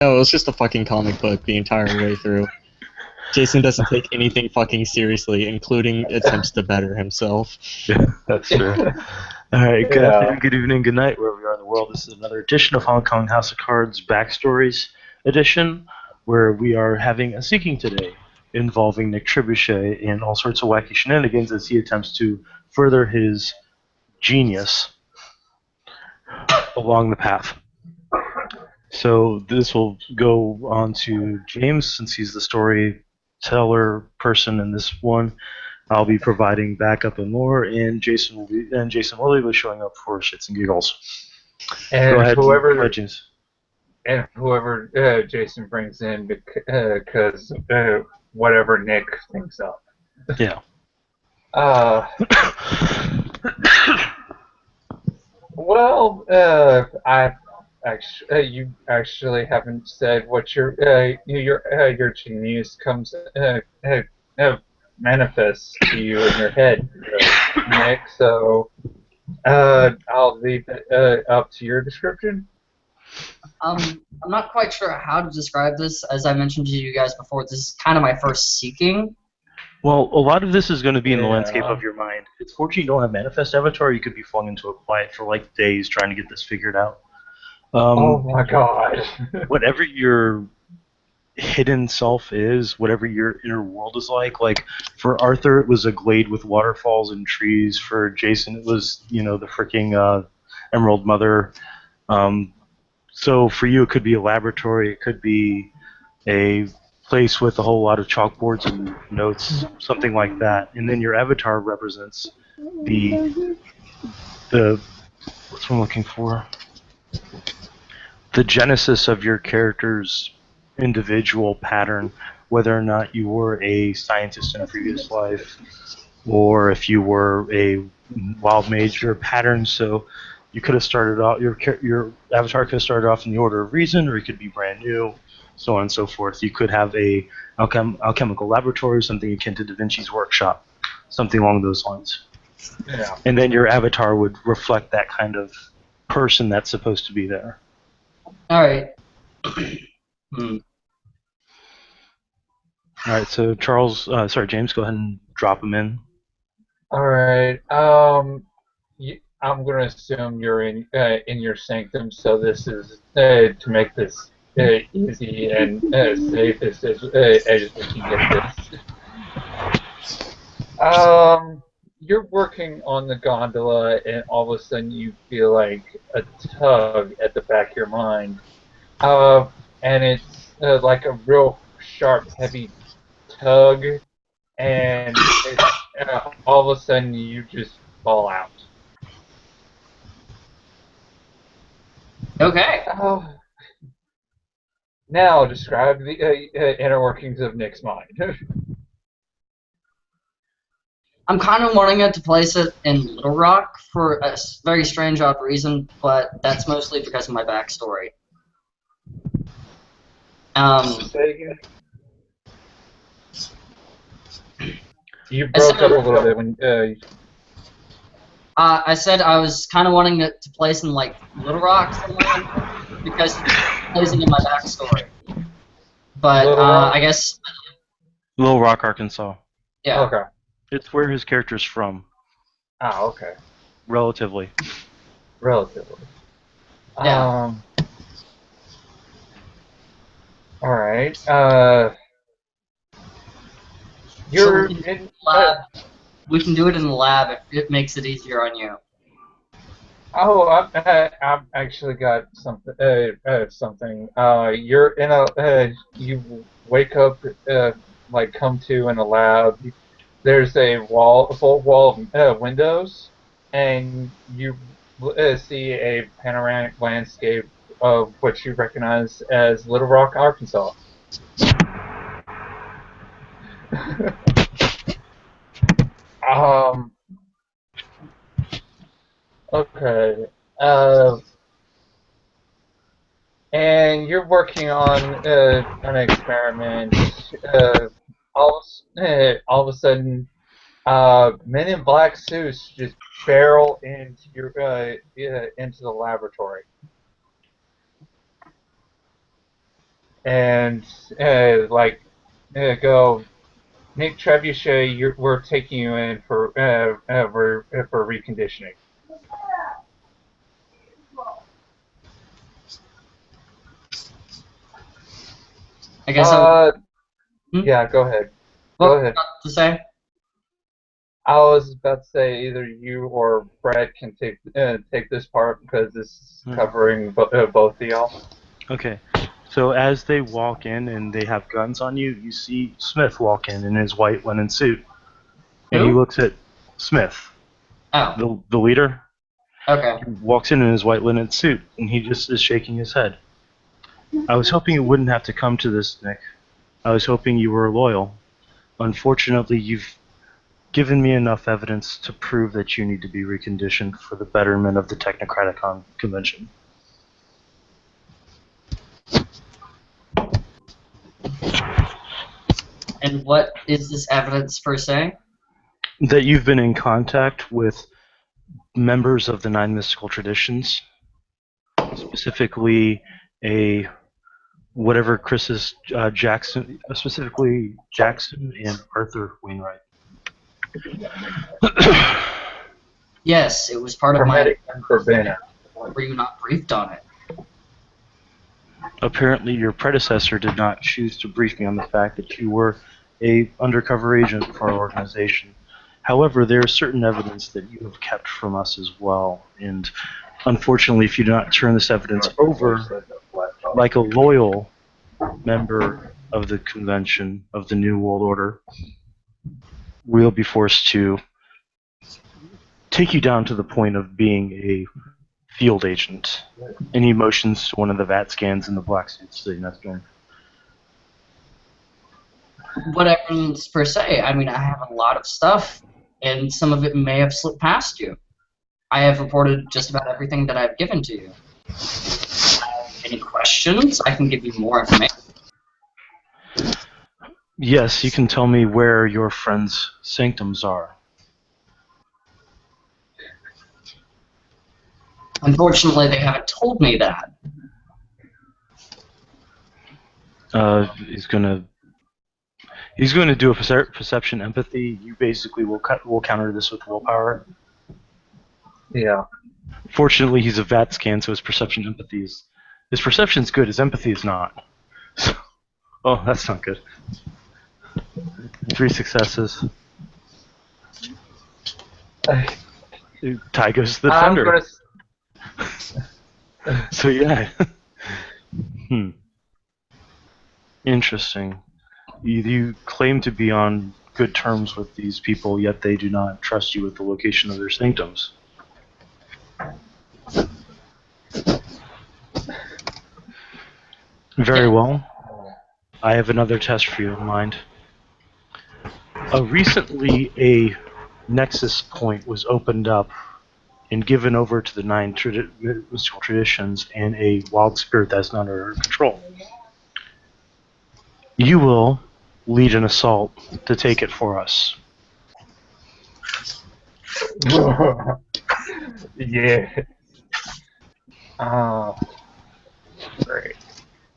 No, it was just a fucking comic book the entire way through. Jason doesn't take anything fucking seriously, including attempts to better himself. Yeah, that's true. All right, good Yeah. afternoon, good evening, good night, wherever you are in the world. This is another edition of Hong Kong House of Cards Backstories edition, where we are having a seeking today involving Nick Trebuchet in all sorts of wacky shenanigans as he attempts to further his genius along the path. So this will go on to James, since he's the storyteller person in this one. I'll be providing backup and lore, and Jason will be showing up for shits and giggles. And Go ahead, whoever James. Jason brings in because whatever Nick thinks of. Yeah. Uh, well, you actually haven't said what your genius comes manifests to you in your head, Nick. So I'll leave it up to your description. I'm not quite sure how to describe this. As I mentioned to you guys before, this is kind of my first seeking. Well, a lot of this is going to be in the Yeah. landscape of your mind. It's fortunate you don't have Manifest Avatar. You could be flung into a quiet for like days trying to get this figured out. Oh my god. Whatever your hidden self is, whatever your inner world is like for Arthur it was a glade with waterfalls and trees. For Jason it was, the freaking Emerald Mother. So for you it could be a laboratory, it could be a place with a whole lot of chalkboards and notes, something like that. And then your avatar represents the what's what I'm looking for? The genesis of your character's individual pattern, whether or not you were a scientist in a previous life, or if you were a wild mage, your pattern. So you could have started off, your avatar could have started off in the order of reason, or it could be brand new, so on and so forth. You could have a alchemical laboratory, something akin to Da Vinci's workshop, something along those lines. Yeah. And then your avatar would reflect that kind of person that's supposed to be there. All right. All right, so James, go ahead and drop him in. All right. I'm gonna assume you're in your sanctum, so this is to make this easy and safe as we can get this. You're working on the gondola, and all of a sudden you feel like a tug at the back of your mind, and it's like a real sharp, heavy tug, and all of a sudden you just fall out. Okay. Now describe the inner workings of Nick's mind. I'm kind of wanting it to place it in Little Rock for a very strange odd reason, but that's mostly because of my backstory. Say again? You broke up a little bit when. I said I was kind of wanting it to place in like Little Rock somewhere because it's placing in my backstory. But I guess. Little Rock, Arkansas. Yeah. Okay. It's where his character's from. Ah, okay. Relatively. Relatively. Yeah. All right. So You're in lab. We can do it in the lab if it makes it easier on you. Oh, I've actually got something. Something. You're in a. You wake up. Like come to in a lab. There's a full wall of windows, and you see a panoramic landscape of what you recognize as Little Rock, Arkansas. um. Okay. And you're working on an experiment. All of a sudden, men in black suits just barrel into into the laboratory. and go, Nick Trebuchet, we're taking you in for reconditioning. I guess Yeah, go ahead. what Go ahead. to say? I was about to say either you or Brad can take this part because this is covering both of y'all. Okay. So as they walk in and they have guns on you, you see Smith walk in his white linen suit. And he Who? looks at Smith, Oh, the leader. okay. He walks in his white linen suit, and he just is shaking his head. I was hoping you wouldn't have to come to this, Nick. I was hoping you were loyal. Unfortunately, you've given me enough evidence to prove that you need to be reconditioned for the betterment of the Technocratic Convention. And what is this evidence per se? That you've been in contact with members of the Nine Mystical Traditions, specifically whatever Chris's Jackson, specifically Jackson and Arthur Wainwright. Yes, it was part of my. Hermetic Verbena. Were you not briefed on it? Apparently, your predecessor did not choose to brief me on the fact that you were a undercover agent for our organization. However, there is certain evidence that you have kept from us as well, and unfortunately, if you do not turn this evidence over, like a loyal member of the convention of the New World Order, we'll be forced to take you down to the point of being a field agent. And he motions to one of the VAT scans in the black suit sitting next to him. What evidence per se? I mean, I have a lot of stuff, and some of it may have slipped past you. I have reported just about everything that I've given to you. Any questions? I can give you more information. Yes, you can tell me where your friend's sanctums are. Unfortunately, they haven't told me that. He's gonna do a perception empathy. You basically will counter this with willpower. Yeah. Fortunately, he's a VAT scan, so his perception empathy is. His perception's good, his empathy is not. Oh, that's not good. 3 successes. Ty goes to the defender. So yeah. Interesting. You claim to be on good terms with these people, yet they do not trust you with the location of their sanctums. Very well. I have another test for you in mind. Recently, a nexus point was opened up and given over to the Nine Mystical Traditions and a wild spirit that's not under control. You will lead an assault to take it for us. Yeah. Great.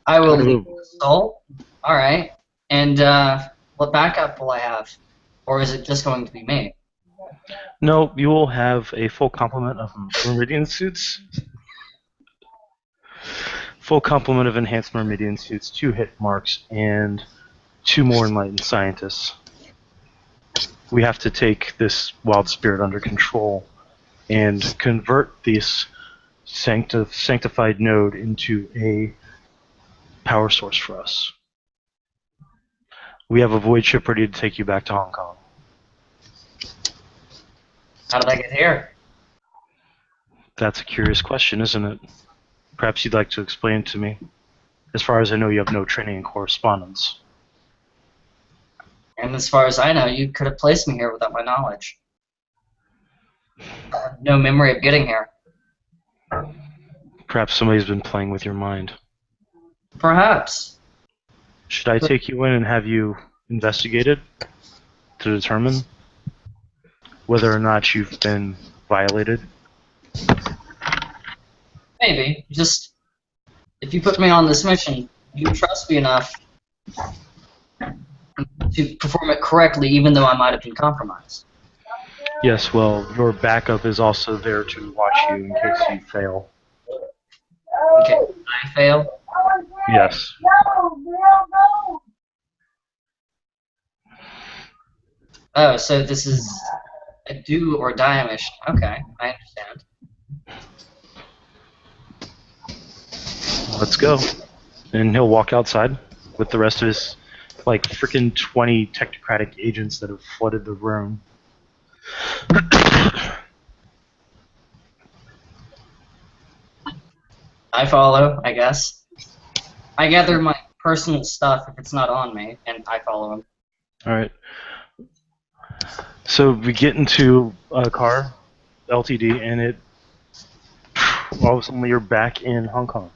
I will leave the assault. All right. And what backup will I have? Or is it just going to be me? No, you will have a full complement of Meridian suits. Full complement of enhanced Meridian suits, 2 hit marks, and 2 more enlightened scientists. We have to take this wild spirit under control and convert this sanctified node into a power source for us. We have a void ship ready to take you back to Hong Kong. How did I get here? That's a curious question, isn't it? Perhaps you'd like to explain it to me. As far as I know, you have no training in correspondence. And as far as I know, you could have placed me here without my knowledge. I have no memory of getting here. Perhaps somebody's been playing with your mind. Perhaps. Should I take you in and have you investigated to determine whether or not you've been violated? Maybe. Just, if you put me on this mission, you trust me enough to perform it correctly, even though I might have been compromised. Yes, well, your backup is also there to watch you in case you fail. Okay, I fail. Yes. Oh, so this is a do or die mission. Okay, I understand. Let's go. And he'll walk outside with the rest of his, like, freaking 20 technocratic agents that have flooded the room. I follow, I guess. I gather my personal stuff if it's not on me, and I follow him. Alright. So we get into a car, LTD, and it, all of a sudden you're back in Hong Kong.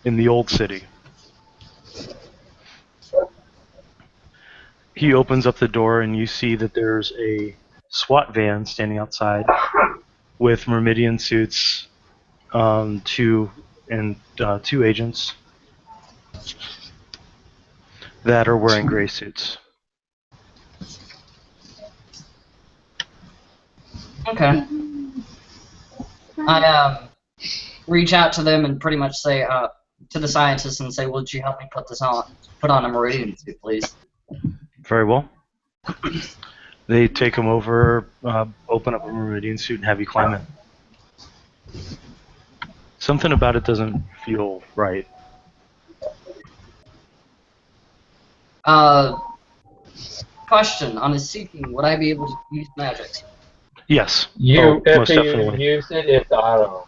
In the old city. He opens up the door and you see that there's a SWAT van standing outside with Myrmidian suits, two agents that are wearing gray suits. Okay. I reach out to them and pretty much say to the scientists and say, "Would you help me put on a Meridian suit, please?" Very well. They take him over, open up a Meridian suit, and have you climb in. Something about it doesn't feel right. Question: on his seeking, would I be able to use magic? Yes. If most you definitely. use it, it's auto.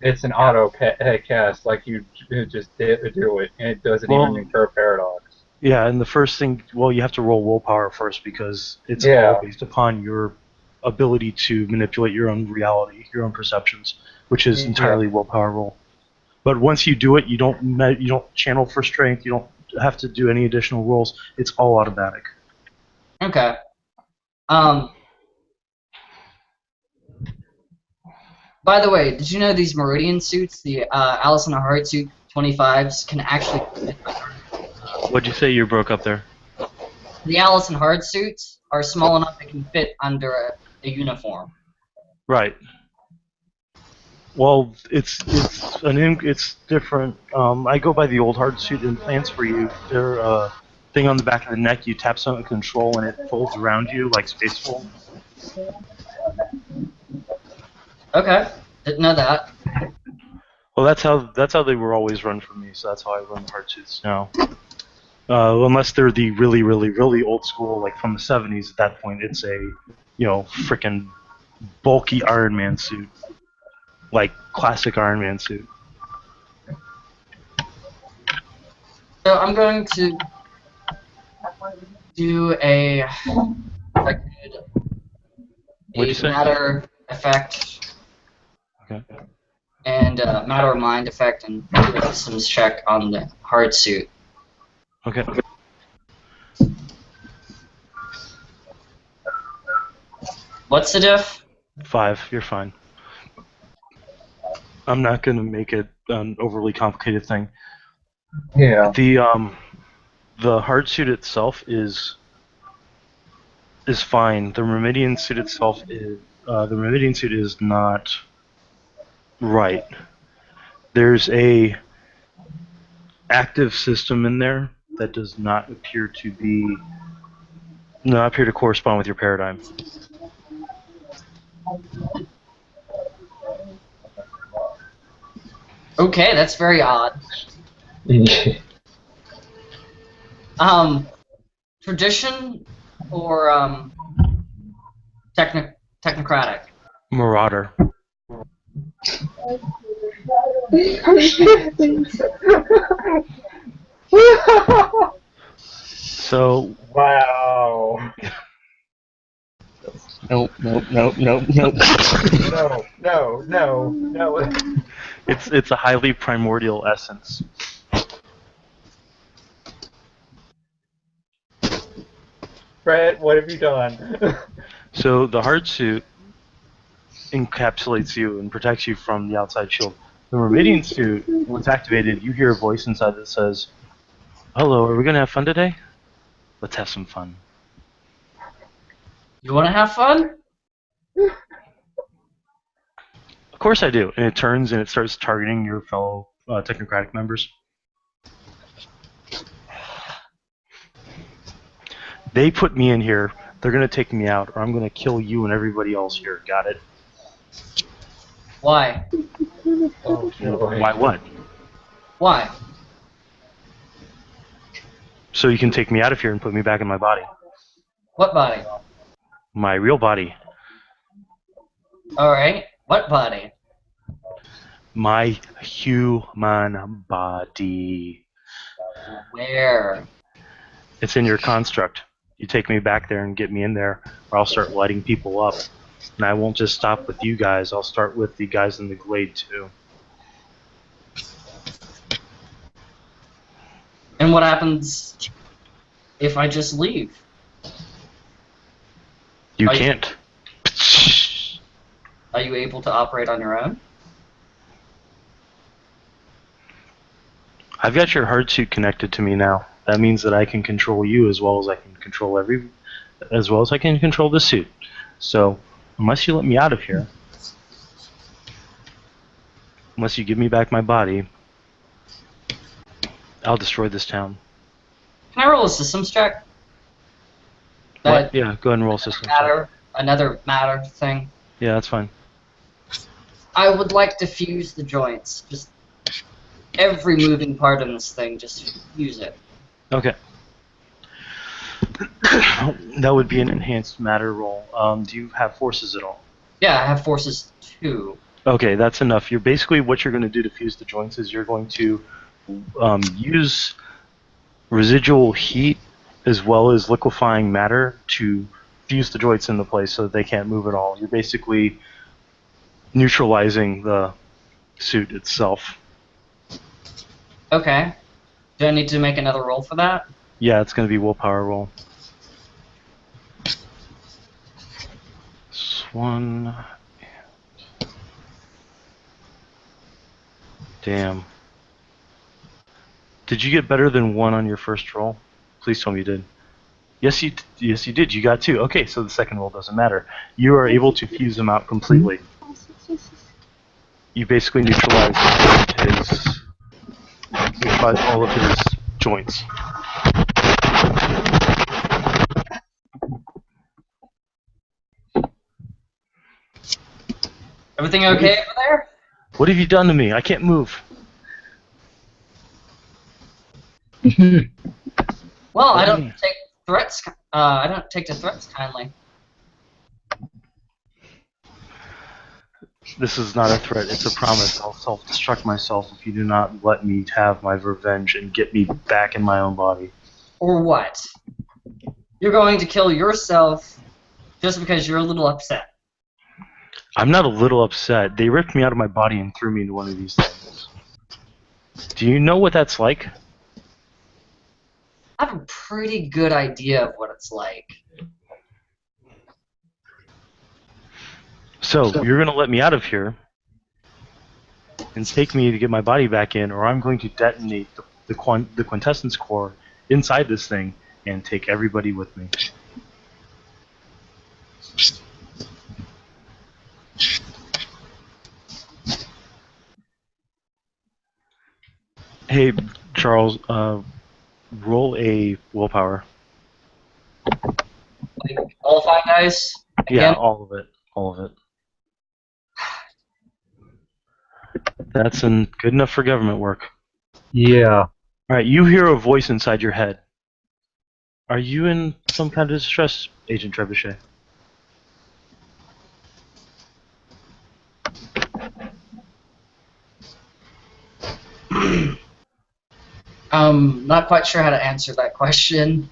It's an auto cast, like you just do it, and it doesn't even incur paradox. Yeah, and the first thing, well, you have to roll willpower first because it's all based upon your ability to manipulate your own reality, your own perceptions, which is entirely willpower roll. But once you do it, you don't channel for strength. You don't have to do any additional rolls. It's all automatic. Okay. By the way, did you know these Meridian suits, the Alice in a Heart suit 25s, can actually fit under? What'd you say? You broke up there. The Alice in Heart suits are small enough they can fit under a uniform. Right. Well, it's different. I go by the old hard suit implants where you they're a thing on the back of the neck. You tap some control and it folds around you like Spacefold. Okay, didn't know that. Well, that's how they were always run for me. So that's how I run the hard suits now. Unless they're the really, really, really old school, like from the 70s. At that point, it's a frickin' bulky Iron Man suit, like classic Iron Man suit. So I'm going to do a matter effect. Okay. And matter of mind effect and do a systems check on the hard suit. Okay. What's the diff? 5. You're fine. I'm not gonna make it an overly complicated thing. Yeah. The hard suit itself is fine. The Myrmidian suit itself is not right. There's a active system in there that does not appear to correspond with your paradigm. Okay, that's very odd. Tradition or technocratic? Marauder. So. Wow. Nope. No. It's a highly primordial essence. Brett, what have you done? So the hard suit encapsulates you and protects you from the outside shield. The Meridian suit, when it's activated, you hear a voice inside that says, "Hello, are we gonna have fun today? Let's have some fun." You want to have fun? Of course I do. And it turns and it starts targeting your fellow technocratic members. They put me in here. They're gonna take me out, or I'm gonna kill you and everybody else here. Got it? Why? Oh, joy. Why what? Why? So you can take me out of here and put me back in my body. What body? My real body. Alright. What body? My human body. Where? It's in your construct. You take me back there and get me in there, or I'll start lighting people up. And I won't just stop with you guys, I'll start with the guys in the glade too. And what happens if I just leave? You Are you- can't. Are you able to operate on your own? I've got your heart suit connected to me now. That means that I can control you as well as I can control the suit. So, unless you let me out of here, unless you give me back my body, I'll destroy this town. Can I roll a systems check? What? Yeah, go ahead and roll system check. Another matter thing. Yeah, that's fine. I would like to fuse the joints. Just every moving part in this thing, just fuse it. Okay. That would be an enhanced matter roll. Do you have forces at all? Yeah, I have forces 2. Okay, that's enough. You're basically what you're going to do to fuse the joints is you're going to use residual heat as well as liquefying matter to fuse the joints into place so that they can't move at all. You're basically neutralizing the suit itself. Okay. Do I need to make another roll for that? Yeah, it's going to be willpower roll. This one. Damn. Did you get better than 1 on your first roll? Please tell me you did. Yes, you did. You got 2. Okay, so the second roll doesn't matter. You are able to fuse them out completely. You basically neutralize all of his joints. Everything okay over there? What have you done to me? I can't move. Well, I don't take threats. I don't take to threats kindly. This is not a threat. It's a promise. I'll self-destruct myself if you do not let me have my revenge and get me back in my own body. Or what? You're going to kill yourself just because you're a little upset. I'm not a little upset. They ripped me out of my body and threw me into one of these things. Do you know what that's like? I have a pretty good idea of what it's like. So, you're going to let me out of here and take me to get my body back in, or I'm going to detonate the quintessence core inside this thing and take everybody with me. Hey, Charles, roll a willpower. Like, all 5 guys? Again? Yeah, all of it. That's good enough for government work. Yeah. Alright, you hear a voice inside your head. Are you in some kind of distress, Agent Trebuchet? Not quite sure how to answer that question.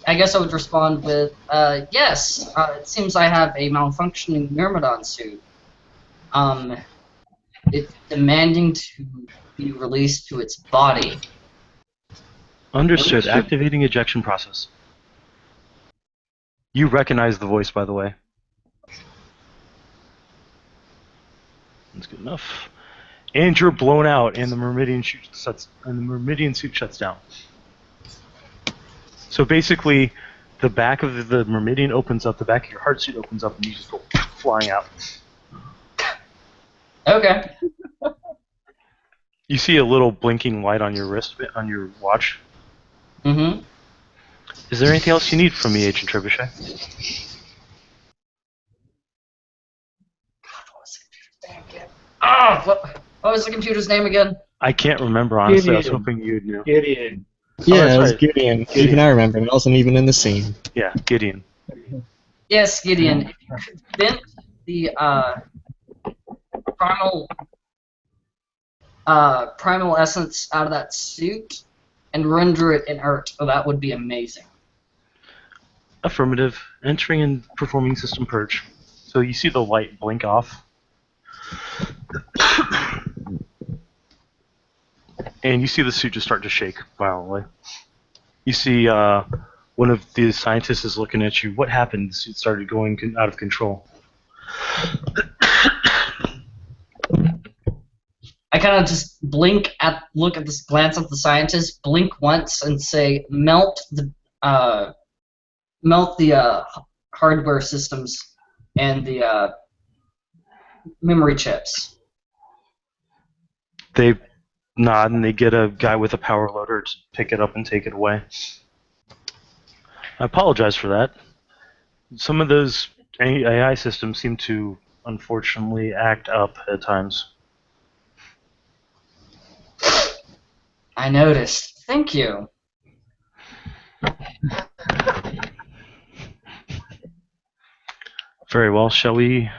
I guess I would respond with, yes, it seems I have a malfunctioning Myrmidon suit. It's demanding to be released to its body. Understood. Activating ejection process. You recognize the voice, by the way. That's good enough. And you're blown out, and the Myrmidian suit shuts down. So basically, the back of the Myrmidian opens up, the back of your heart suit opens up, and you just go flying out. Okay. You see a little blinking light on your wrist, on your watch. Mm-hmm. Is there anything else you need from me, Agent Trebuchet? What was the computer's name again? I can't remember, honestly. I was Gideon. hoping you'd know. Gideon. Yeah, that's it was right. Gideon. Gideon. Even I remember. It wasn't even in the scene. Yeah, Gideon. Yes, Gideon. If you could vent the primal essence out of that suit and render it inert, that would be amazing. Affirmative. Entering and performing system purge. So you see the light blink off. And you see the suit just start to shake violently. You see one of the scientists is looking at you. What happened? The suit started going out of control. I kind of just glance at the scientist, blink once, and say, melt the hardware systems and the memory chips. They nod and they get a guy with a power loader to pick it up and take it away. I apologize for that. Some of those AI systems seem to, unfortunately, act up at times. I noticed. Thank you. Very well. Shall we?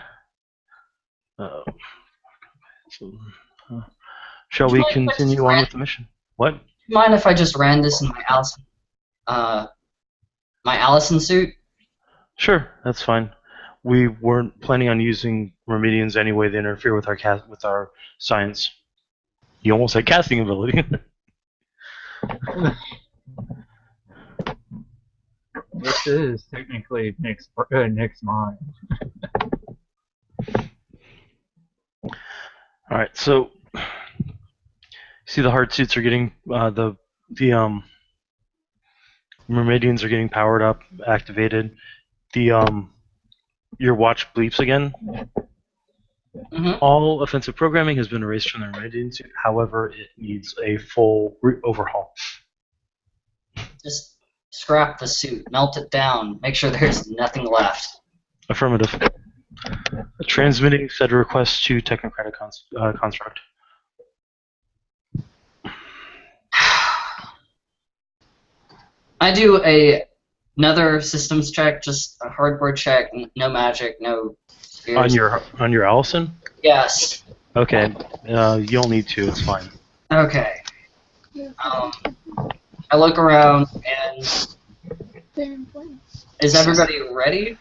Shall we continue on with the mission? What? Do you mind if I just ran this in my Allison suit? Sure, that's fine. We weren't planning on using Myrmidians anyway to interfere with our science. You almost had casting ability. This is technically Nick's mind. All right, so see the hard suits are getting the Myrmidians are getting powered up, activated. Your watch bleeps again. Mm-hmm. All offensive programming has been erased from the Myrmidian suit. However, it needs a full overhaul. Just scrap the suit, melt it down, make sure there's nothing left. Affirmative. Transmitting said request to Technocratic Construct. I do another systems check, just a hardware check, no magic, no fears. On your Allison? Yes. Okay. You don't need to. It's fine. Okay. I look around and is everybody ready?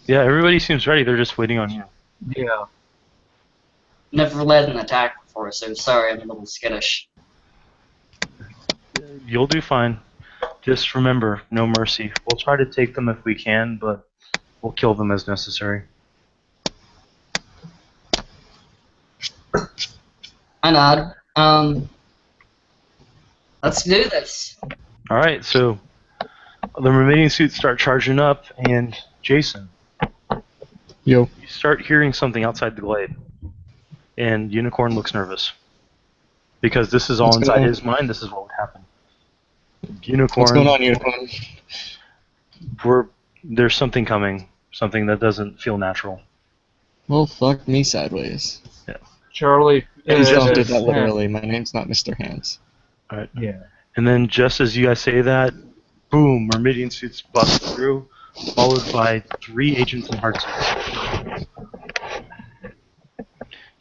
Yeah, everybody seems ready. They're just waiting on you. Yeah. Never led an attack before, so sorry, I'm a little skittish. You'll do fine. Just remember, no mercy. We'll try to take them if we can, but we'll kill them as necessary. I nod. Let's do this. All right, so the remaining suits start charging up, and Jason, Yo. you start hearing something outside the glade, and Unicorn looks nervous because this is all What's inside going on? his mind. This is what would happen. Unicorn. What's going on, Unicorn? There's something coming, something that doesn't feel natural. Well, fuck me sideways. Charlie. Please don't do just- that literally. My name's not Mr. Hands. All right. Yeah. And then just as you guys say that, boom, Myrmidian suits bust through, followed by 3 agents in hard suits.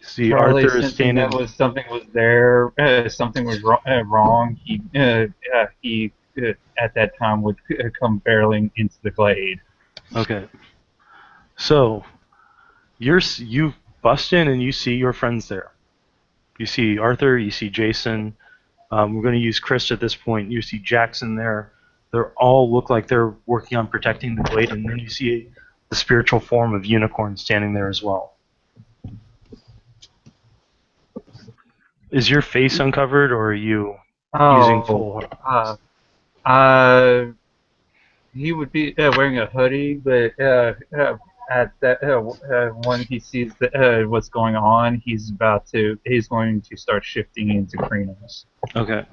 See, Charlie, Arthur is sensing standing. that something was there. Something was wrong. He at that time would come barreling into the glade. Okay. So, you bust in and you see your friends there. You see Arthur, you see Jason. We're going to use Chris at this point. You see Jackson there. They all look like they're working on protecting the glade, and then you see the spiritual form of Unicorn standing there as well. Is your face uncovered, or are you using Oh, full? he would be wearing a hoodie, but at that when he sees what's going on, he's going to start shifting into Krenos. Okay.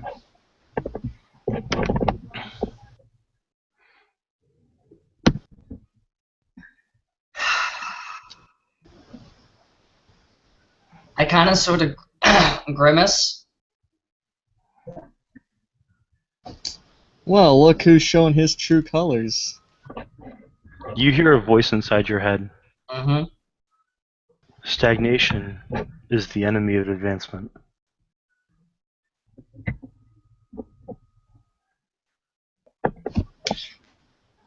I kind of sort of grimace. Well, look who's showing his true colors. You hear a voice inside your head. Mm-hmm. Stagnation is the enemy of advancement.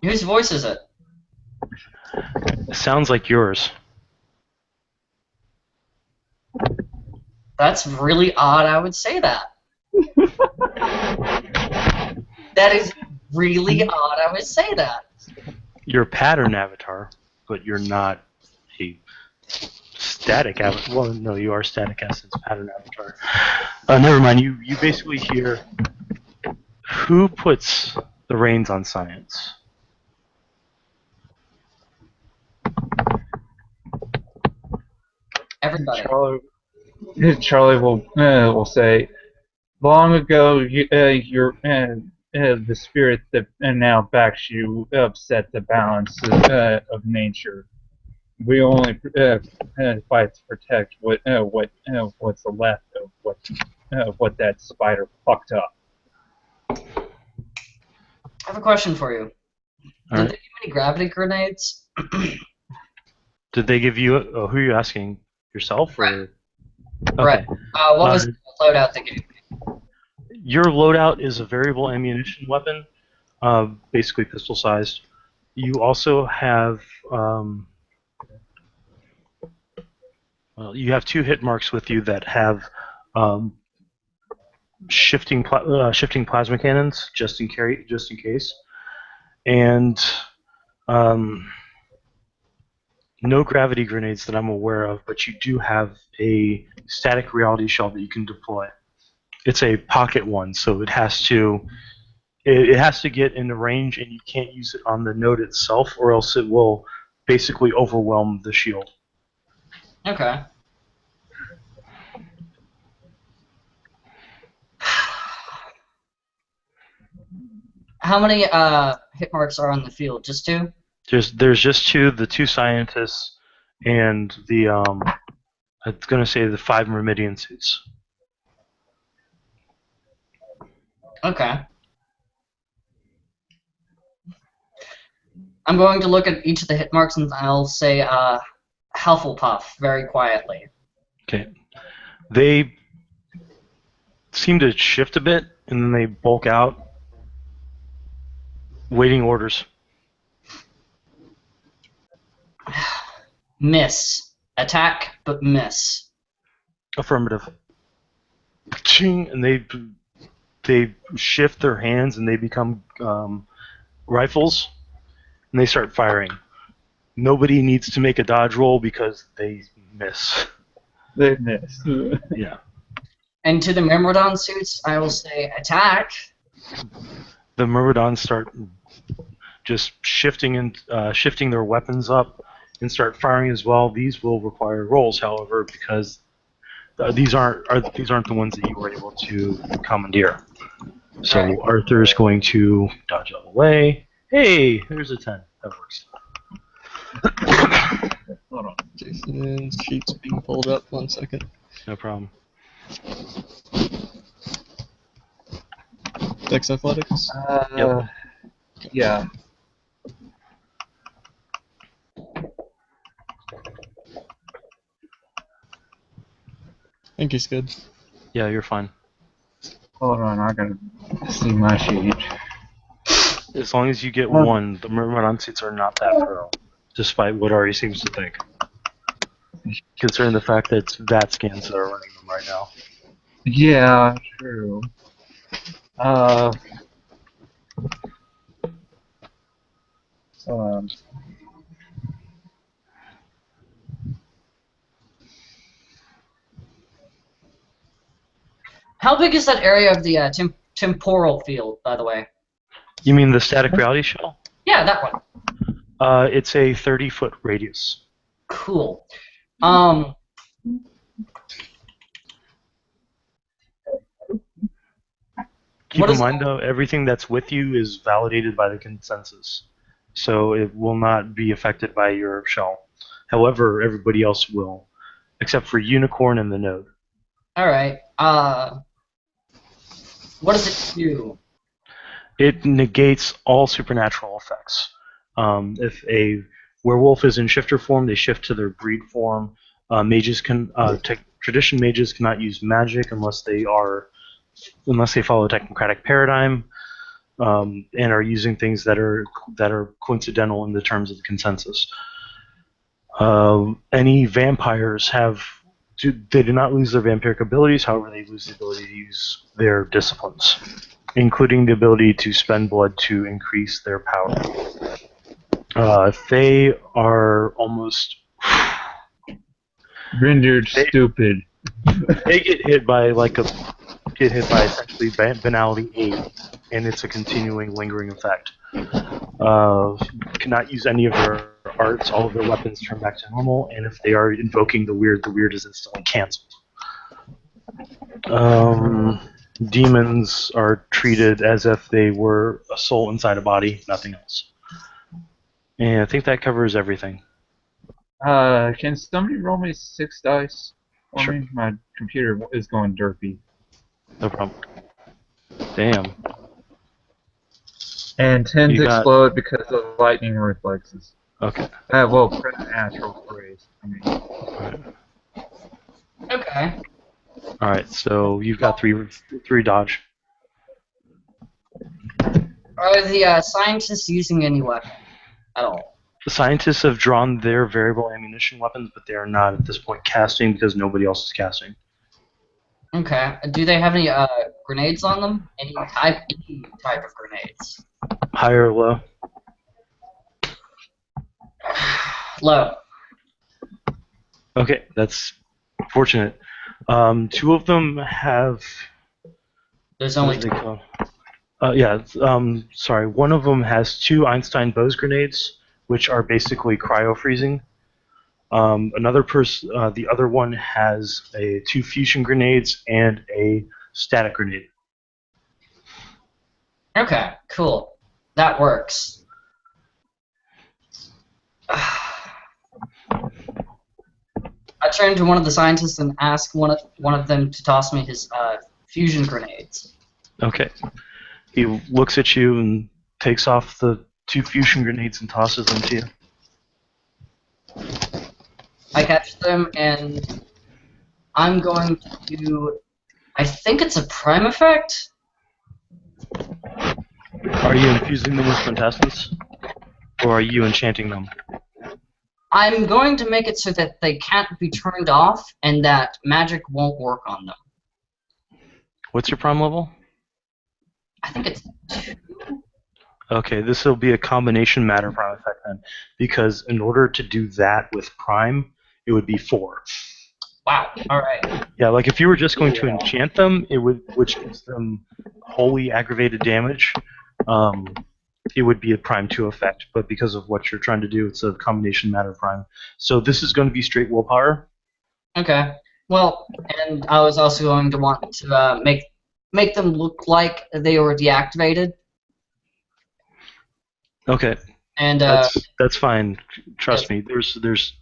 Whose voice is it? It sounds like yours. That's really odd. I would say that. That is really odd. I would say that. You're a pattern avatar, but you're not a static avatar. Well, no, you are static essence pattern avatar. Never mind. You basically hear who puts the reins on science. Everybody. Charlie will say, "Long ago, the spirit that now backs you upset the balance of nature. We only fight to protect what's left of what that spider fucked up." I have a question for you. All Did right. they give any gravity grenades? Did they give you? Who are you asking? Yourself or? Right. Okay. Right. What was the loadout they gave? Your loadout is a variable ammunition weapon, basically pistol sized. You also have you have 2 hit marks with you that have shifting plasma cannons just in case, and no gravity grenades that I'm aware of. But you do have a static reality shell that you can deploy. It's a pocket one, so it has to get in the range, and you can't use it on the node itself, or else it will basically overwhelm the shield. Okay. How many hit marks are on the field? Just 2? There's just 2, the 2 scientists, and the I was gonna say the 5 Myrmidian suits. Okay. I'm going to look at each of the hit marks and I'll say Hufflepuff very quietly. Okay. They seem to shift a bit, and then they bulk out, waiting orders. Miss. Attack, but miss. Affirmative. Ching, and they shift their hands, and they become rifles, and they start firing. Nobody needs to make a dodge roll because they miss. They miss. Yeah. And to the Myrmidon suits, I will say attack. The Myrmidons start just shifting their weapons up and start firing as well. These will require rolls, however, because these aren't the ones that you were able to commandeer. So Right. Arthur is going to dodge out of the way. Hey, there's a 10. That works. Hold on. Jason's sheet's being pulled up. 1 second. No problem. Dex Athletics. Yep. Yeah. I think he's good. Yeah, you're fine. Hold on, I gotta see my sheet. As long as you get 1, the Myrmidon suits are not that pro, despite what Ari seems to think. Considering the fact that it's VAT scans that are running them right now. Yeah, true. Um, How big is that area of the temporal field, by the way? You mean the static reality shell? Yeah, that one. It's a 30-foot radius. Cool. Keep What in is- mind, though, everything that's with you is validated by the consensus, so it will not be affected by your shell. However, everybody else will, except for Unicorn and the Node. All right. What does it do? It negates all supernatural effects. If a werewolf is in shifter form, they shift to their breed form. Mages can tradition mages cannot use magic unless they follow a technocratic paradigm and are using things that are coincidental in the terms of the consensus. Any vampires they do not lose their vampiric abilities, however they lose the ability to use their disciplines, including the ability to spend blood to increase their power. They are almost Rendered stupid. they get hit by essentially banality 8, and it's a continuing lingering effect. Cannot use any of their arts, all of their weapons turn back to normal, and if they are invoking the weird is instantly cancelled. Demons are treated as if they were a soul inside a body, nothing else. And I think that covers everything. Can somebody roll me 6 dice for Sure. me? My computer is going derpy. No problem. Damn. And 10 You to got- explode because of lightning reflexes. Okay. Well, present astral phrase. I mean, Okay. All right. So you've got three dodge. Are the scientists using any weapon at all? The scientists have drawn their variable ammunition weapons, but they are not at this point casting because nobody else is casting. Okay. Do they have any grenades on them? Any type of grenades? High or low? Low. Okay, that's fortunate. Two of them have. There's What only do they call? Sorry. One of them has 2 Einstein Bose grenades, which are basically cryo freezing. The other one has 2 fusion grenades and a static grenade. Okay, cool. That works. I turn to one of the scientists and ask one of them to toss me his fusion grenades. Okay. He looks at you and takes off the 2 fusion grenades and tosses them to you. I catch them and I'm going to do. I think it's a prime effect. Are you infusing them with quintessence? Or are you enchanting them? I'm going to make it so that they can't be turned off and that magic won't work on them. What's your prime level? I think it's 2. Okay, this will be a combination matter prime effect then. Because in order to do that with prime, it would be 4. Wow. All right. Yeah, like if you were just going to enchant them, which gives them wholly aggravated damage, it would be a prime 2 effect. But because of what you're trying to do, it's a combination matter prime. So this is going to be straight willpower. Okay. Well, and I was also going to want to make them look like they were deactivated. Okay, And that's fine. Trust me. There's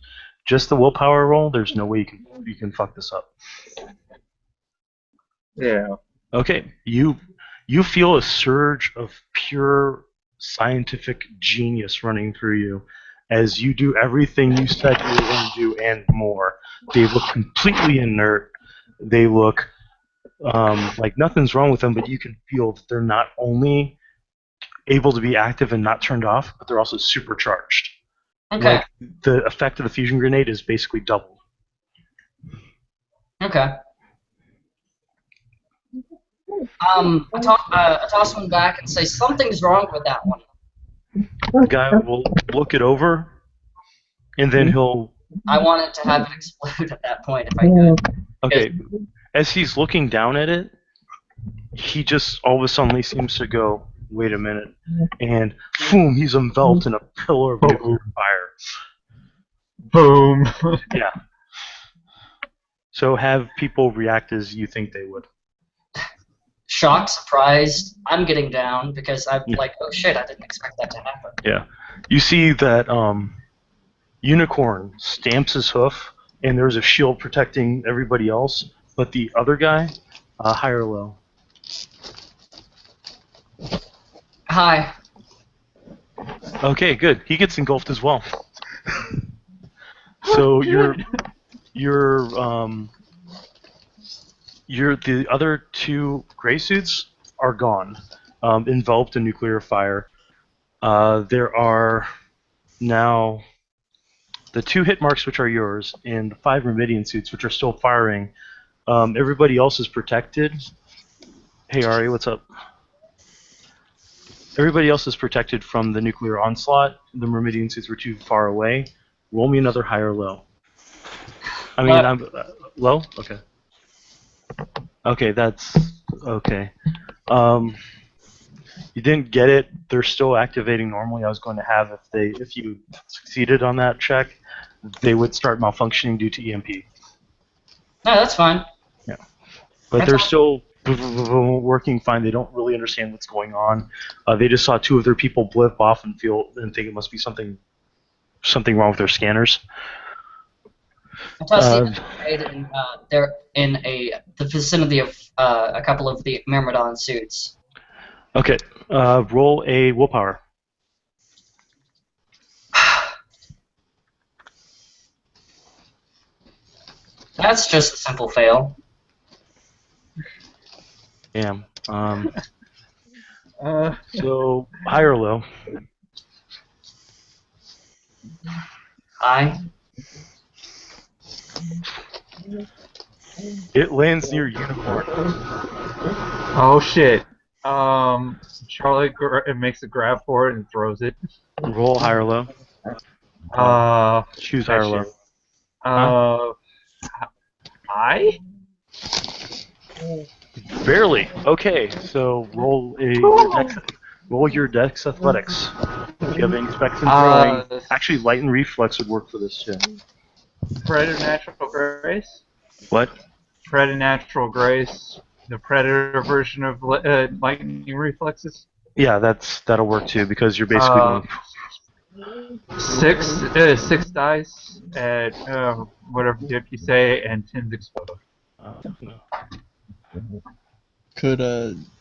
just the willpower roll. There's no way you can fuck this up. yeah. Okay, you feel a surge of pure scientific genius running through you as you do everything you said you were going to do and more. They look completely inert. They look like nothing's wrong with them, but you can feel that they're not only able to be active and not turned off, but they're also supercharged. okay. Like the effect of the fusion grenade is basically doubled. Okay. I toss one back and say something's wrong with that one. The guy will look it over, and then he'll. I want it to have it explode at that point if I could. Okay, as he's looking down at it, he just all of a sudden seems to go, wait a minute, and boom, he's enveloped in a pillar of nuclear fire. Boom. Yeah. So have people react as you think they would. Shocked, surprised. I'm getting down because I'm Yeah. like, oh shit, I didn't expect that to happen. Yeah. You see that Unicorn stamps his hoof, and there's a shield protecting everybody else, but the other guy, high or low? Hi. Okay, good. He gets engulfed as well. So you're the other two gray suits are gone, enveloped in nuclear fire. There are now the 2 hit marks, which are yours, and the 5 Remedian suits, which are still firing. Everybody else is protected. Hey, Ari, what's up? Everybody else is protected from the nuclear onslaught. The Remedian suits were too far away. Roll me another high or low. I mean, I'm low? Okay. Okay, that's okay. You didn't get it. They're still activating normally. I was going to have if you succeeded on that check, they would start malfunctioning due to EMP. No, that's fine. Yeah, but they're still working fine. They don't really understand what's going on. They just saw 2 of their people blip off and think it must be something wrong with their scanners. Plus, they're in the vicinity of a couple of the Myrmidon suits. Okay, roll a willpower. That's just a simple fail. Damn. So high or low? High. It lands near Unicorn. Oh shit. Charlie makes a grab for it and throws it. Roll high or low. Choose high or low. High? Barely. Okay, so roll your dex athletics. If you have any specs in throwing, actually light and reflex would work for this too. Preternatural grace? What? Preternatural grace. The predator version of lightning reflexes. Yeah, that'll work too because you're basically going. 6 dice at whatever dip you say, and 10's explode. No. Could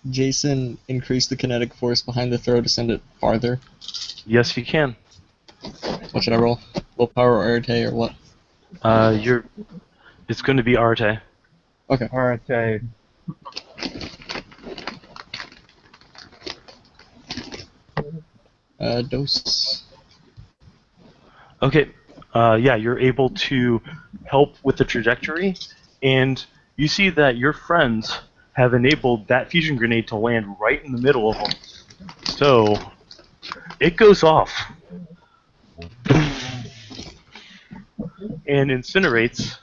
Jason increase the kinetic force behind the throw to send it farther? Yes, you can. What should I roll? Willpower or Arte or what? It's going to be Arte. Okay. Arte. Dose. Okay. Yeah, you're able to help with the trajectory, and you see that your friends have enabled that fusion grenade to land right in the middle of them. So, it goes off. And incinerates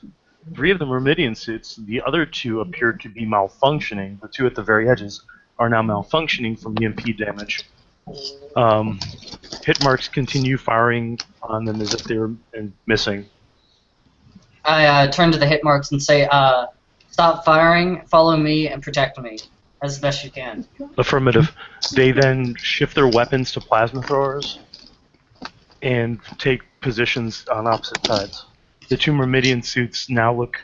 3 of the Myrmidian suits. The other 2 appear to be malfunctioning. The 2 at the very edges are now malfunctioning from EMP damage. Hit marks continue firing on them as if they were missing. I turn to the hit marks and say, stop firing, follow me, and protect me as best you can. Affirmative. They then shift their weapons to plasma throwers and take positions on opposite sides. The 2 Myrmidian suits now look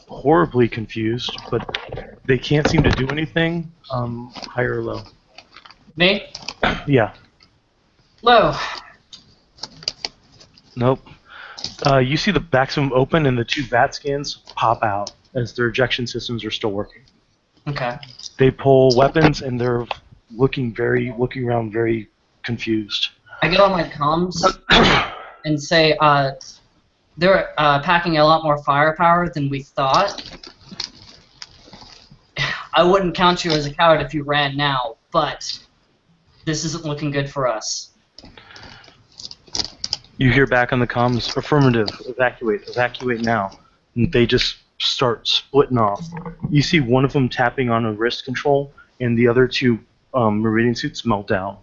horribly confused, but they can't seem to do anything. High or low? Me? Yeah. Low. Nope. You see the backs of them open and the 2 VAT scans pop out as their ejection systems are still working. Okay. They pull weapons and they're looking around very confused. I get on my comms and say, they're packing a lot more firepower than we thought. I wouldn't count you as a coward if you ran now, but this isn't looking good for us. You hear back on the comms, affirmative, evacuate now. And they just start splitting off. You see one of them tapping on a wrist control, and the other two Meridian suits melt down.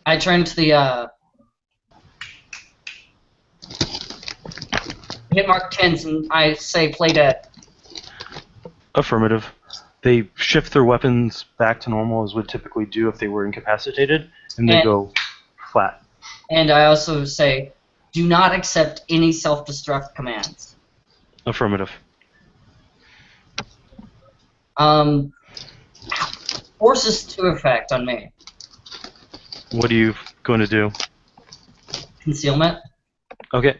I turn to the hit mark 10s and I say play dead. Affirmative. They shift their weapons back to normal as would typically do if they were incapacitated, and they go flat. And I also say, do not accept any self-destruct commands. Affirmative. Forces to effect on me. What are you going to do? Concealment. Okay.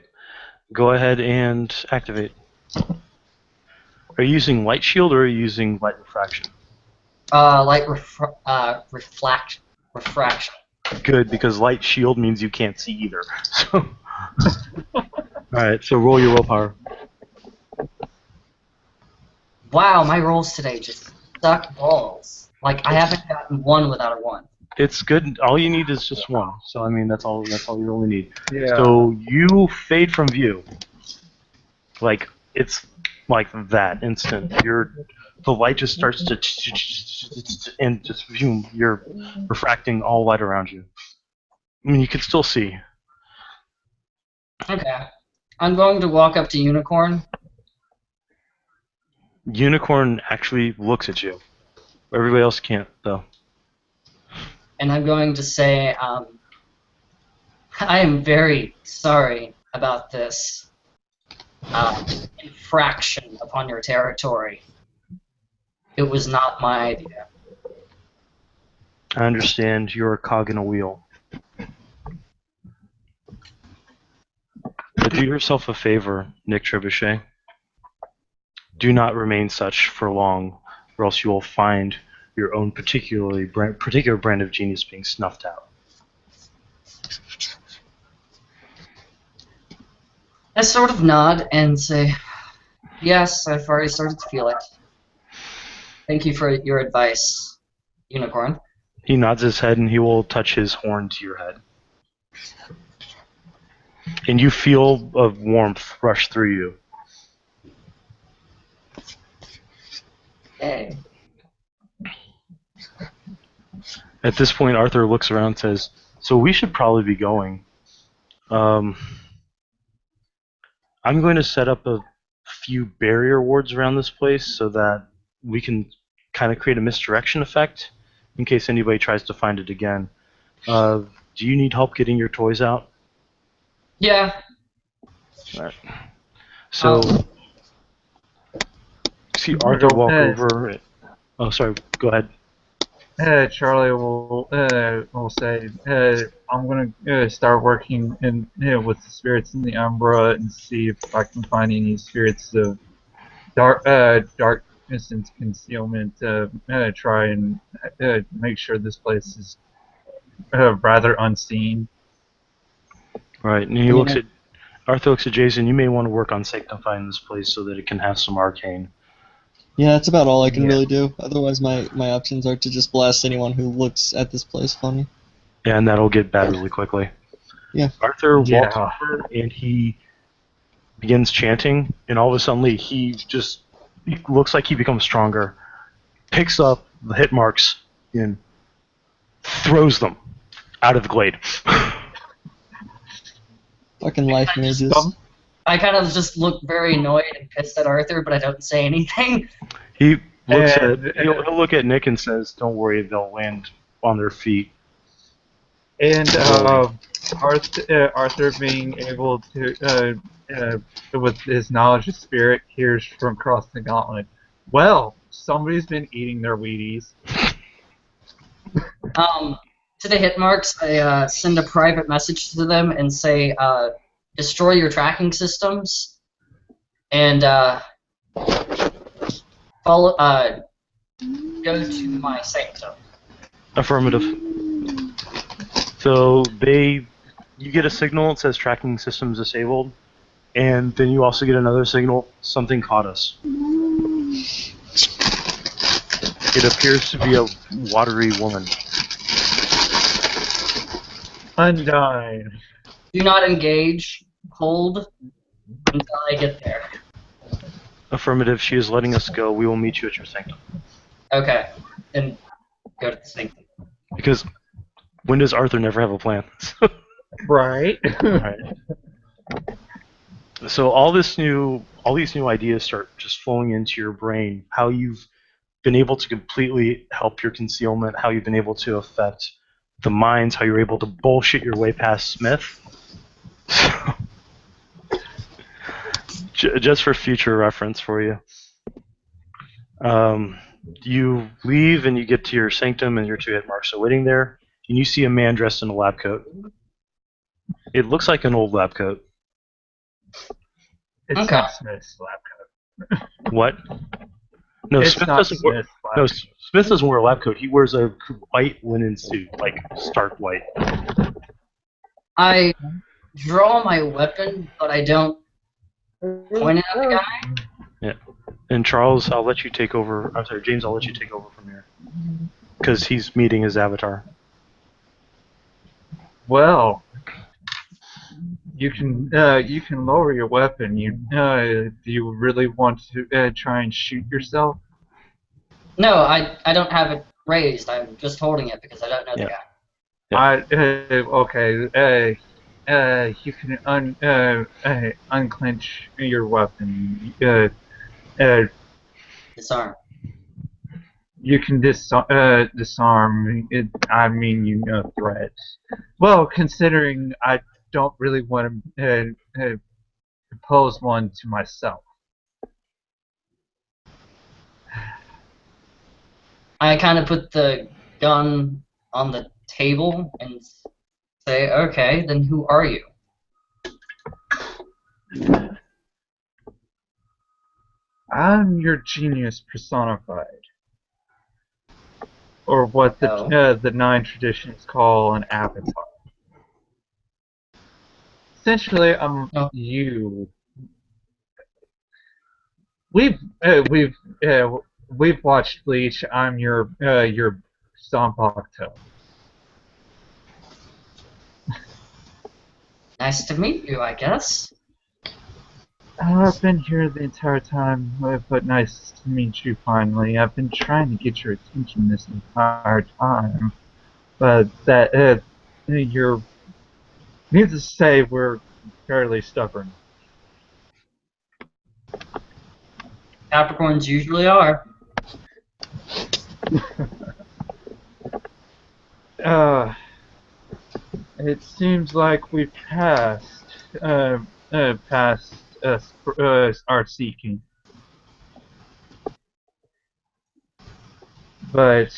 Go ahead and activate. Are you using light shield or are you using light refraction? Light refraction. Good, because light shield means you can't see either. So, alright, so roll your willpower. Wow, my rolls today just suck balls. Like, I haven't gotten one without a 1. It's good. All you need is just one. So I mean, that's all you really need. Yeah. So you fade from view. Like it's like that instant. The light just starts to and just you're refracting all light around you. I mean, you can still see. Okay. I'm going to walk up to Unicorn. Unicorn actually looks at you. Everybody else can't, though. And I'm going to say, I am very sorry about this infraction upon your territory. It was not my idea. I understand you're a cog in a wheel. But do yourself a favor, Nick Trebuchet. Do not remain such for long, or else you will find your own particular brand of genius being snuffed out. I sort of nod and say, yes, I've already started to feel it. Thank you for your advice, Unicorn. He nods his head and he will touch his horn to your head. And you feel a warmth rush through you. Hey. At this point, Arthur looks around and says, so we should probably be going. I'm going to set up a few barrier wards around this place so that we can kind of create a misdirection effect in case anybody tries to find it again. Do you need help getting your toys out? Yeah. All right. So, see Arthur walk over. Oh, sorry. Go ahead. Charlie will say, I'm gonna start working with the spirits in the Umbra and see if I can find any spirits of darkness and concealment. Try and make sure this place is rather unseen. Right, and he looks at Arthur looks at Jason. You may want to work on sanctifying this place so that it can have some arcane. Yeah, that's about all I can really do. Otherwise, my options are to just blast anyone who looks at this place funny. Yeah, and that'll get bad really quickly. Yeah. Arthur walks over and he begins chanting, and all of a sudden he looks like he becomes stronger, picks up the hit marks, and throws them out of the glade. Fucking life mages. I kind of just look very annoyed and pissed at Arthur, but I don't say anything. He looks he'll look at Nick and says, "Don't worry, they'll land on their feet." And Arthur being able to, with his knowledge of spirit, hears from across the gauntlet, well, somebody's been eating their Wheaties. To the hit marks, I send a private message to them and say, destroy your tracking systems, and go to my sanctum. Affirmative. So you get a signal that says tracking systems disabled, and then you also get another signal, something caught us. It appears to be a watery woman. Undyne. Do not engage. Hold. until I get there. Affirmative, she is letting us go. We will meet you at your sanctum. Okay, then go to the sanctum. Because when does Arthur never have a plan? Right. Alright. So all these new ideas start just flowing into your brain. How you've been able to completely help your concealment, how you've been able to affect the minds, how you're able to bullshit your way past Smith. Just for future reference for you. You leave and you get to your sanctum and your two hit marks are waiting there, and you see a man dressed in a lab coat. It looks like an old lab coat. It's Okay. not Smith's lab coat. What? No, It's Smith not doesn't wear. Smith's lab No, coat. Smith doesn't wear a lab coat. He wears a white linen suit, like stark white. I draw my weapon, but I don't point it at the guy. Yeah. And Charles, I'll let you take over. I'm sorry, James, I'll let you take over from here, because he's meeting his avatar. Well, you can lower your weapon. Do you really want to try and shoot yourself? No, I don't have it raised. I'm just holding it because I don't know the guy. Yeah. Okay. You can unclench your weapon. Disarm. You can disarm. I mean, threats. Well, considering I don't really want to pose one to myself. I kind of put the gun on the table and say, okay, then who are you? I'm your genius personified, or what the nine traditions call an avatar. Essentially, I'm you. We've watched Bleach. I'm your Stompocto. Nice to meet you, I guess. I've been here the entire time, but nice to meet you finally. I've been trying to get your attention this entire time, but you're. Needless to say, we're fairly stubborn. Capricorns usually are. It seems like we've passed our seeking. But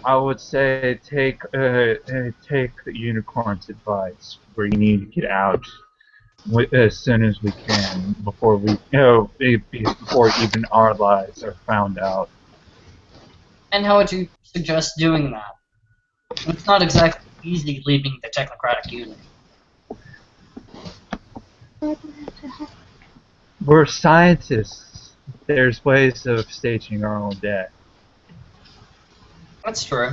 I would say take the unicorn's advice, where you need to get out as soon as we can before before even our lives are found out. And how would you suggest doing that? It's not exactly easy leaving the technocratic unit. We're scientists. There's ways of staging our own death. That's true.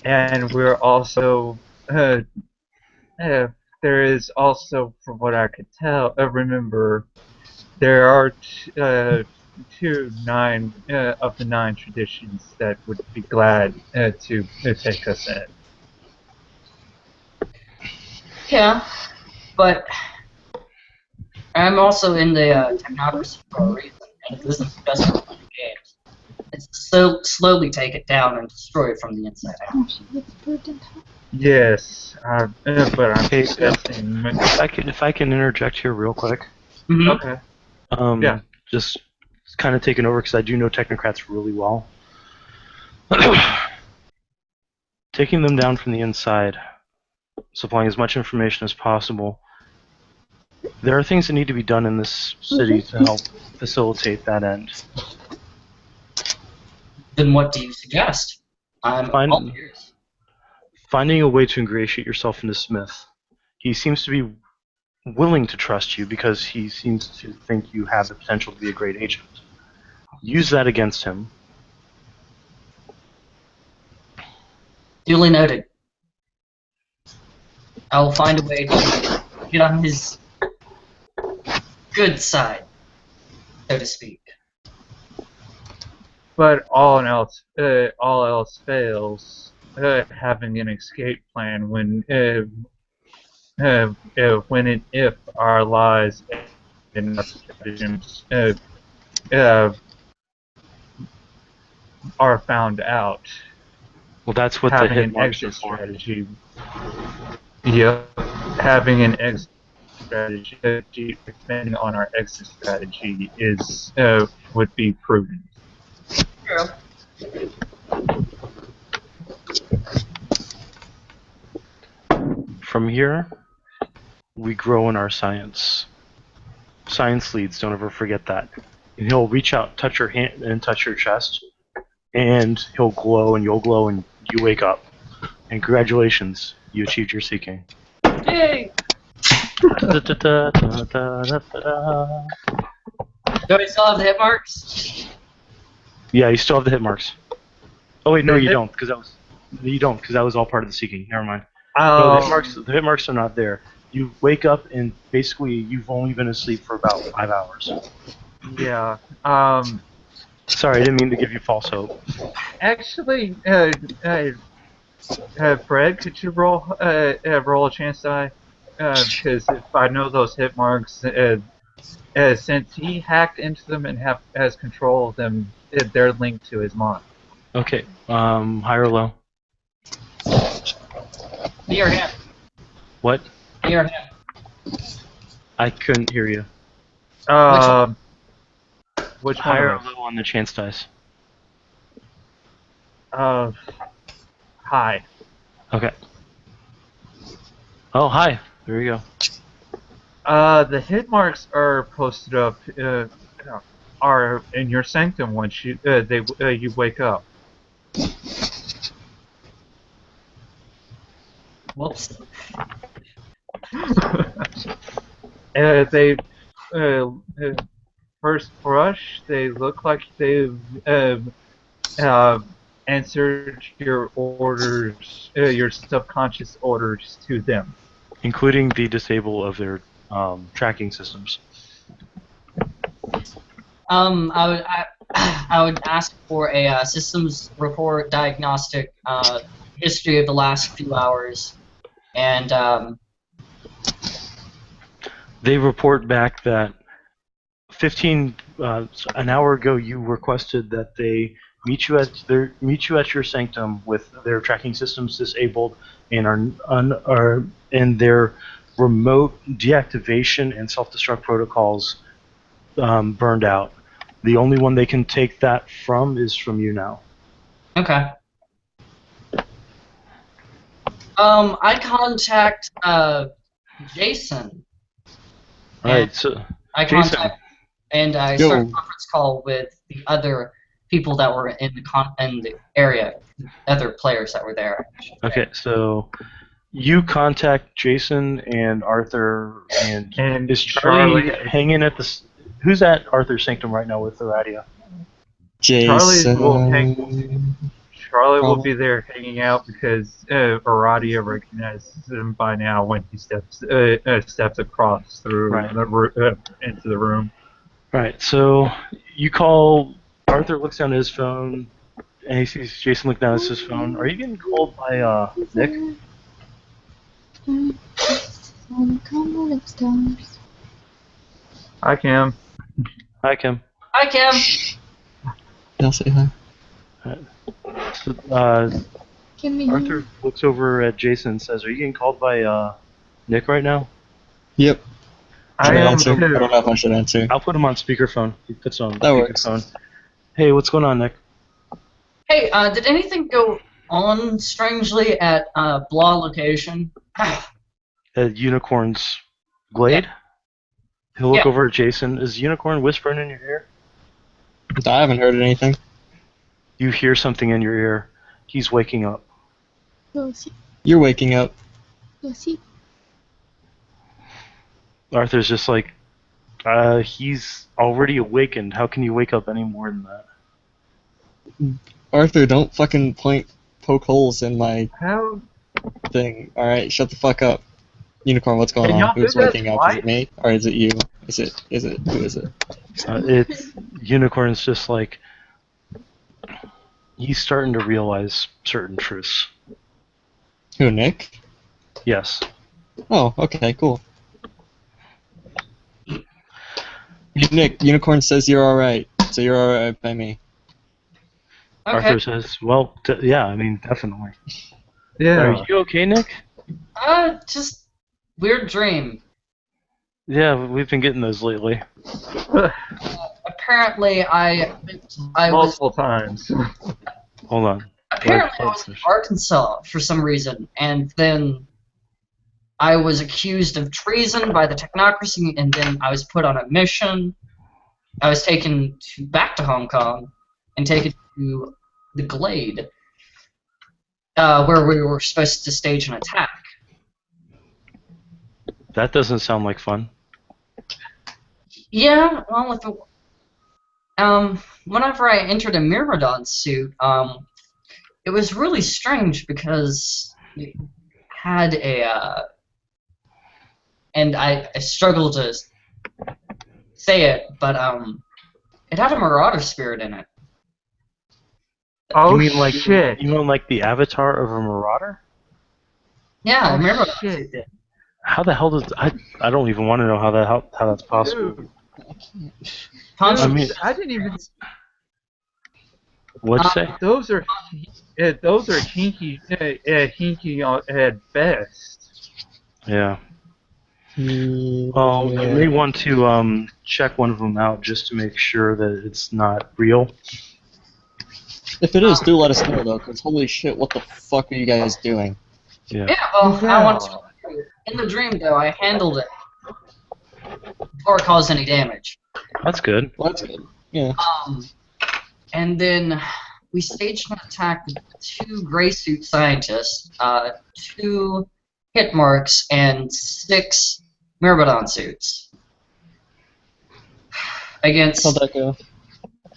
And we're also, there is also, from what I could tell, remember, there are of the nine traditions that would be glad to take us in. Yeah, but I'm also in the technocracy for a reason, and it isn't just for playing games. It's to slowly take it down and destroy it from the inside out. Yes, but I'm Okay, suggesting. if I can interject here real quick. Mm-hmm. Okay. Yeah. Just kind of taking over because I do know technocrats really well. Taking them down from the inside, supplying as much information as possible. There are things that need to be done in this city to help facilitate that end. Then what do you suggest? I'm all ears. Finding a way to ingratiate yourself into Smith. He seems to be willing to trust you because he seems to think you have the potential to be a great agent. Use that against him. Duly noted. I'll find a way to get on his good side, so to speak. But all else fails. Having an escape plan when when and if our lies and our stratagems uh, are found out. Well, that's what the Having hit an marks are exit for. strategy. Yep. Having an exit strategy, depending on our exit strategy, is would be prudent. True. From here, we grow in our science. Science leads, don't ever forget that. And he'll reach out, touch your hand, and touch your chest, and he'll glow, and you'll glow, and you wake up. And congratulations, you achieved your seeking. Yay! Da-da-da-da-da-da-da-da. Do I still have the hit marks? Yeah, you still have the hit marks. Oh wait, no, The you hit- don't, because that was all part of the seeking. Never mind. No, the hit marks are not there. You wake up and basically you've only been asleep for about 5 hours. Yeah. Sorry, I didn't mean to give you false hope. Actually, Fred, could you roll a chance die? Because if I know those hit marks, since he hacked into them and has control of them, they're linked to his mind. Okay, high or low? Me or him? What? Me or him? I couldn't hear you. Which one High or of us? low on the chance dice? High. Okay. Oh, hi. There you go. The hit marks are posted up. Are in your sanctum once you you wake up. Whoops. They first brush, they look like they've answered your orders, your subconscious orders to them. Including the disable of their tracking systems. I would ask for a systems report, diagnostic history of the last few hours, and They report back that an hour ago you requested that they meet you at your sanctum with their tracking systems disabled and and their remote deactivation and self-destruct protocols burned out. The only one they can take that from is from you now. okay. I contact Jason. Alright, so I Jason. contact and I Yo. start a conference call with the other people that were in the area, other players that were there. Okay, so you contact Jason and Arthur, and is Charlie hanging at the? Who's at Arthur's sanctum right now with the radio? Jason. Charlie will be there hanging out because Aradia recognizes him by now when he steps across through into the room. Right. So you call. Arthur looks down at his phone, and he sees Jason look down at his phone. Are you getting called by Nick? Hi, Cam. Hi, Kim. Hi, Kim. I'll say hi. So, Arthur looks over at Jason and says, "Are you getting called by Nick right now?" Yep. I am answer. too. I don't know if I should answer. I'll put him on speakerphone. He puts on That works. speakerphone. Hey, what's going on, Nick? Hey, did anything go on strangely at Blah location? At Unicorn's Glade? Yeah. He'll look Yeah. over at Jason. Is Unicorn whispering in your ear? I haven't heard anything. You hear something in your ear. He's waking up. You're waking up. Arthur's just like, he's already awakened. How can you wake up any more than that? Arthur, don't fucking poke holes in my How? thing. Alright, shut the fuck up. Unicorn, what's going Can on? y'all do Who's that waking up? Is it me? Or is it you? Is it? Is it? Who is it? It's Unicorn's just like he's starting to realize certain truths. Who, Nick? Yes. Oh, okay, cool. Nick, Unicorn says you're alright, so you're alright by me. Okay. Arthur says, "Well, yeah, I mean, definitely." Yeah. Are you okay, Nick? Just weird dream. Yeah, we've been getting those lately. Apparently, I was Multiple times. Hold on. apparently I was in Arkansas for some reason, and then I was accused of treason by the technocracy, and then I was put on a mission. I was taken back to Hong Kong and taken to the Glade, where we were supposed to stage an attack. That doesn't sound like fun. Yeah, well, if it, whenever I entered a Myrmidon suit, it was really strange because it had a, and I struggle to say it, but it had a marauder spirit in it. Oh, You mean like shit. you mean like the avatar of a marauder? Yeah, Oh, a Myrmidon shit. suit did. How the hell does I don't even want to know how that's possible. Dude, Poncho, I mean- I didn't even. What'd you say? Those are hinky, hinky at best. Yeah. Well, you may want to check one of them out just to make sure that it's not real. If it is, do let us know though, because holy shit, what the fuck are you guys doing? Yeah. yeah, well, I Yeah. want to. In the dream, though, I handled it before it caused any damage. That's good. Well, that's good. Yeah. And then we staged an attack with 2 gray suit scientists, 2 hit marks, and 6 Myrmidon suits. Against. How'd that go?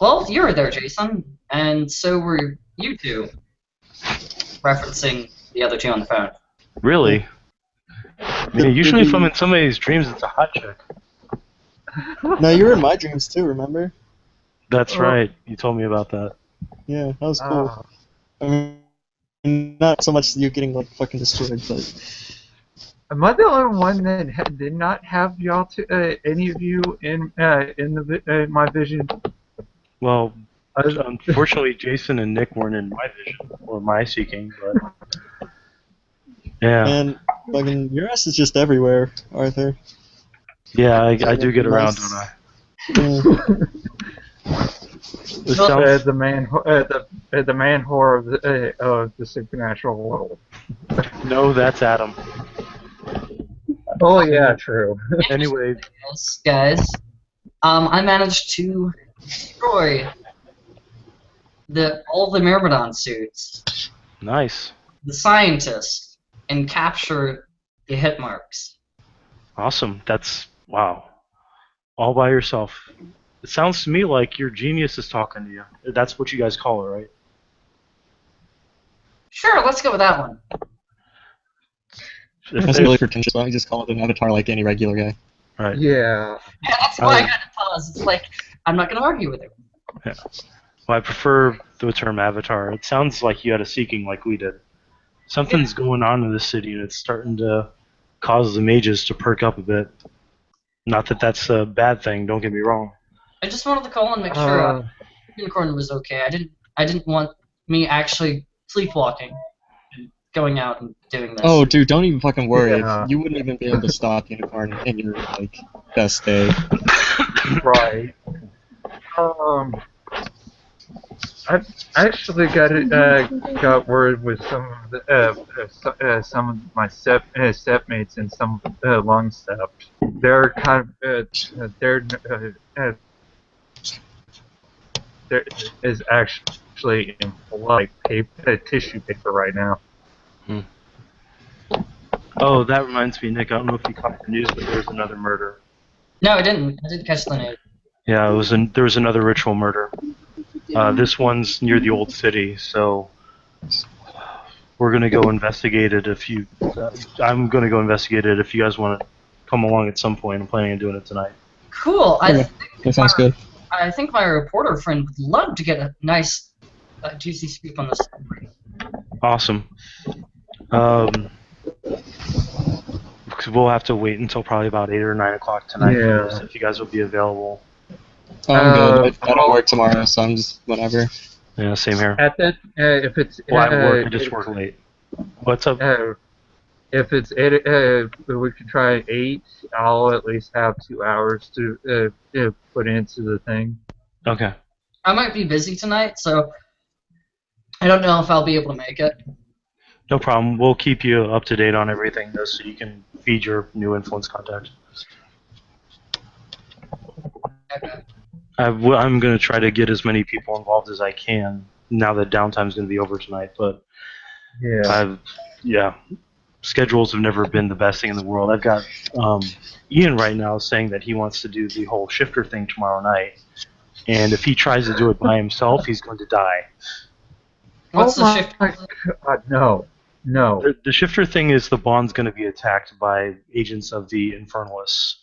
Well, you were there, Jason, and so were you 2. Referencing the other 2 on the phone. Really? Yeah, usually if I'm in somebody's dreams, it's a hot chick. No, you were in my dreams too, remember? That's right. You told me about that. Yeah, that was cool. I mean, not so much you getting like fucking destroyed, but Am I the only one that did not have y'all any of you in my vision? Well, unfortunately, Jason and Nick weren't in my vision or my seeking, but yeah. man, fucking your ass is just everywhere, Arthur. Yeah, I do get around, don't I? Yeah. It sounds, The man whore of the supernatural world. no, that's Adam. Oh yeah, true. Anyway, Yes, guys. I managed to destroy all the Myrmidon suits, nice. the scientists, and capture the hit marks. Awesome. That's, wow. All by yourself. It sounds to me like your genius is talking to you. That's what you guys call it, right? Sure, let's go with that one. That's really pretentious. Why don't you just call it an avatar like any regular guy? Right. Yeah. Yeah, that's why I got to pause. It's like, I'm not going to argue with it. Yeah. Well, I prefer the term avatar. It sounds like you had a seeking like we did. Something's going on in this city, and it's starting to cause the mages to perk up a bit. Not that that's a bad thing. Don't get me wrong. I just wanted to call and make sure Unicorn was okay. I didn't want me actually sleepwalking and going out and doing this. Oh, dude, don't even fucking worry. Yeah. You wouldn't even be able to stop Unicorn in your like best day. Right. I actually got word with some of my stepmates and some long step. They're kind of there is actually in like tissue paper right now. Oh, that reminds me, Nick. I don't know if you caught the news, but there's another murder. No, I didn't. I didn't catch the news. Yeah, there was another ritual murder. This one's near the old city, so we're gonna go investigate it. I'm gonna go investigate it. If you guys want to come along at some point, I'm planning on doing it tonight. Cool. Okay, that sounds good. I think my reporter friend would love to get a nice, juicy scoop on this story. Awesome. We'll have to wait until probably about 8 or 9 o'clock tonight for this, if you guys will be available. Oh, I'm good. I don't work tomorrow, so I'm just whatever. Yeah, same here. At that, if it's Well, I work. I just work late. What's up? If it's 8, we could try 8. I'll at least have 2 hours to put into the thing. Okay. I might be busy tonight, so I don't know if I'll be able to make it. No problem. We'll keep you up to date on everything, though, so you can feed your new influence contact. Okay. I'm going to try to get as many people involved as I can now that downtime's going to be over tonight, but schedules have never been the best thing in the world. I've got Ian right now saying that he wants to do the whole shifter thing tomorrow night, and if he tries to do it by himself, he's going to die. What's the shift? God, no. The shifter thing is the Bond's going to be attacked by agents of the Infernalists.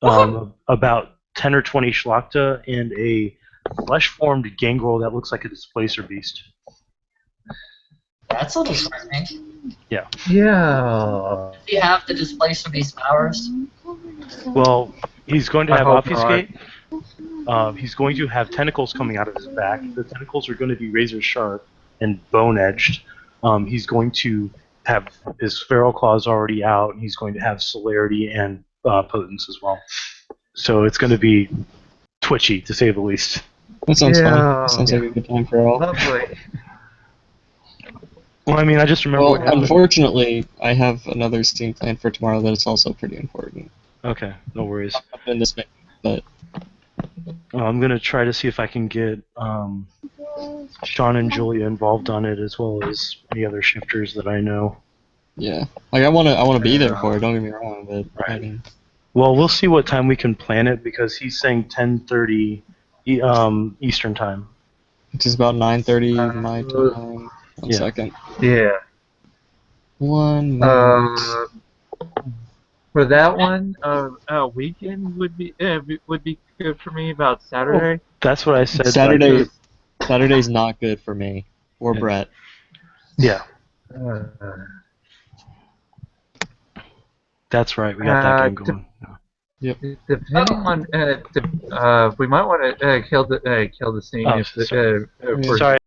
About 10 or 20 Schlachta and a flesh-formed gangrel that looks like a displacer beast. That's a little frightening. Yeah. Yeah. Do you have the displacer beast powers? Well, he's going to have I hope obfuscate. He's going to have tentacles coming out of his back. The tentacles are going to be razor sharp and bone-edged. He's going to have his feral claws already out, and he's going to have celerity and potence as well. So it's going to be twitchy, to say the least. That sounds fun. That sounds like a good time for all. Lovely. Well, I mean, I just remember Well, what happened. unfortunately, I have another scene planned for tomorrow that is also pretty important. Okay, no worries. I've been this big, but I'm going to try to see if I can get Sean and Julia involved on it, as well as any other shifters that I know. yeah, like I wanna be there for it. Don't get me wrong, but Right. I mean, Well, we'll see what time we can plan it, because he's saying 10:30 Eastern time. which is about 9:30 my time. One second. Yeah. 1 moment. For that one, weekend would be good for me. About Saturday. That's what I said. Saturday's not good for me or Yeah. Brett. Yeah, that's right. We got that game going. Depending on, we might want to kill the scene Oh, if sorry. for